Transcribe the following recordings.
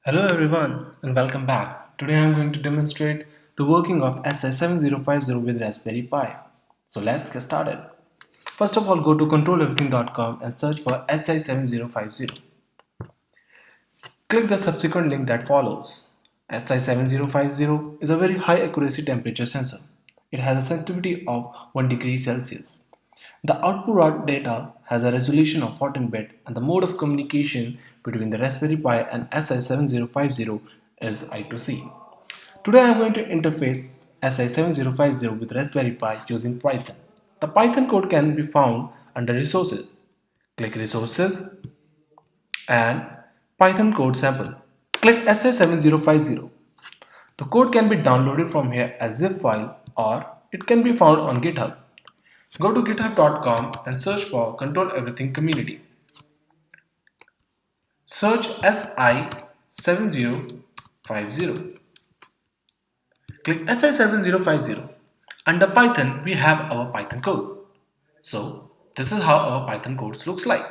Hello everyone and welcome back. Today I am going to demonstrate the working of SI7050 with Raspberry Pi. So let's get started. First of all, go to controleverything.com and search for SI7050. Click the subsequent link that follows. SI7050 is a very high accuracy temperature sensor. It has a sensitivity of 1 degree Celsius. The output raw data has a resolution of 14-bit and the mode of communication between the Raspberry Pi and SI7050 is I2C. Today I am going to interface SI7050 with Raspberry Pi using Python. The Python code can be found under Resources. Click Resources and Python code sample. Click SI7050. The code can be downloaded from here as zip file or it can be found on GitHub. Go to github.com and search for Control Everything Community. Search SI7050. Click SI7050. Under Python, we have our Python code. So, this is how our Python code looks like.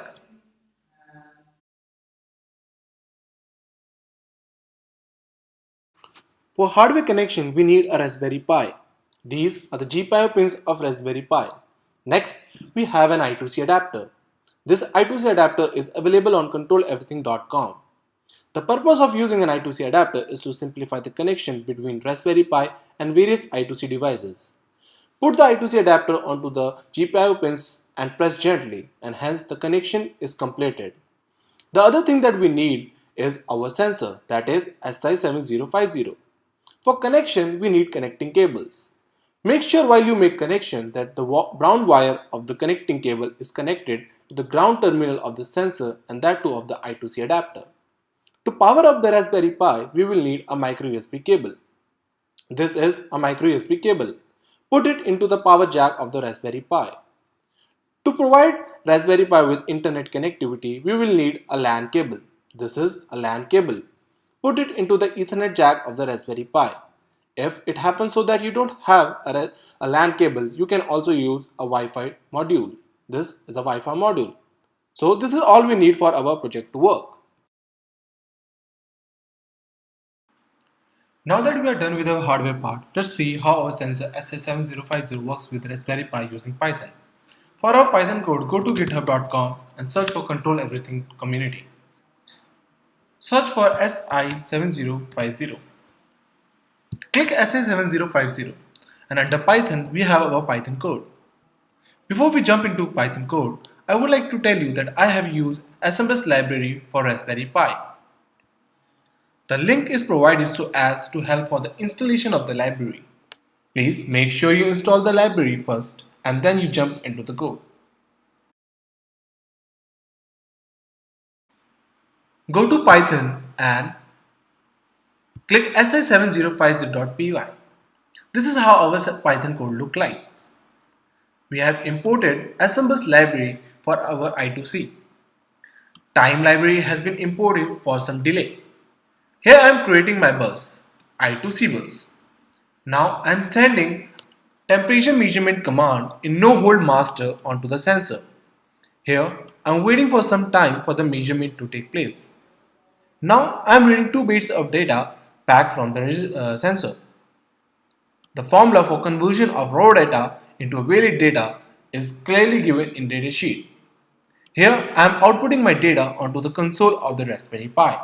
For hardware connection, we need a Raspberry Pi. These are the GPIO pins of Raspberry Pi. Next, we have an I2C adapter. This I2C adapter is available on controleverything.com. The purpose of using an I2C adapter is to simplify the connection between Raspberry Pi and various I2C devices. Put the I2C adapter onto the GPIO pins and press gently, and hence the connection is completed. The other thing that we need is our sensor, that is SI7050. For connection, we need connecting cables. Make sure while you make connection that the brown wire of the connecting cable is connected to the ground terminal of the sensor and that too of the I2C adapter. To power up the Raspberry Pi, we will need a micro USB cable. This is a micro USB cable. Put it into the power jack of the Raspberry Pi. To provide Raspberry Pi with internet connectivity, we will need a LAN cable. This is a LAN cable. Put it into the Ethernet jack of the Raspberry Pi. If it happens so that you don't have a LAN cable, you can also use a Wi-Fi module. This is a Wi-Fi module. So this is all we need for our project to work. Now that we are done with our hardware part, let's see how our sensor SI7050 works with Raspberry Pi using Python. For our Python code, go to github.com and search for Control Everything Community. Search for SI7050. Click SI7050 and under Python we have our Python code. Before we jump into Python code, I would like to tell you that I have used SMBus library for Raspberry Pi. The link is provided so as to help for the installation of the library. Please make sure you install the library first and then you jump into the code. Go to Python and click si7050.py. This is how our Python code looks like. We have imported SMBus library for our I2C. Time library has been imported for some delay. Here I am creating my bus, I2C bus. Now I am sending temperature measurement command in no hold master onto the sensor. Here I am waiting for some time for the measurement to take place. Now I am reading 2 bits of data back from the sensor. The formula for conversion of raw data into valid data is clearly given in datasheet. Here I am outputting my data onto the console of the Raspberry Pi.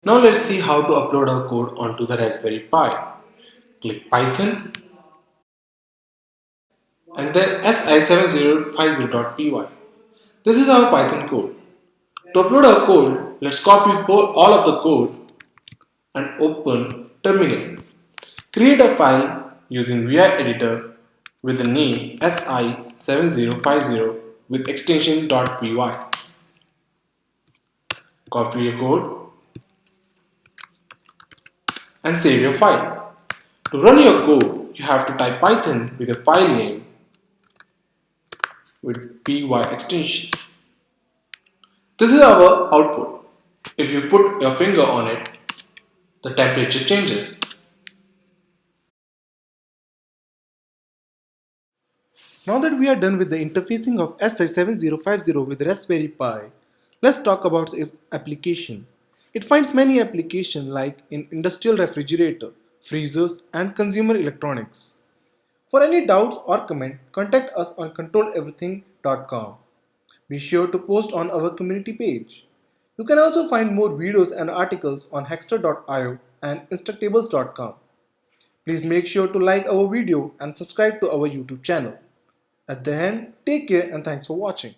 Now let's see how to upload our code onto the Raspberry Pi. Click Python and then si7050.py. This is our Python code. To upload our code, let's copy all of the code and open terminal. Create a file using VI editor with the name si7050 with extension .py. Copy your code and save your file. To run your code, you have to type Python with a file name with py extension. This is our output. If you put your finger on it, the temperature changes. Now that we are done with the interfacing of SI7050 with Raspberry Pi, Let's talk about its application. It finds many applications like in industrial refrigerator, freezers, and consumer electronics. For any doubts or comment, contact us on controleverything.com. Be sure to post on our community page. You can also find more videos and articles on Hexter.io and Instructables.com. Please make sure to like our video and subscribe to our YouTube channel. At the end, take care and thanks for watching.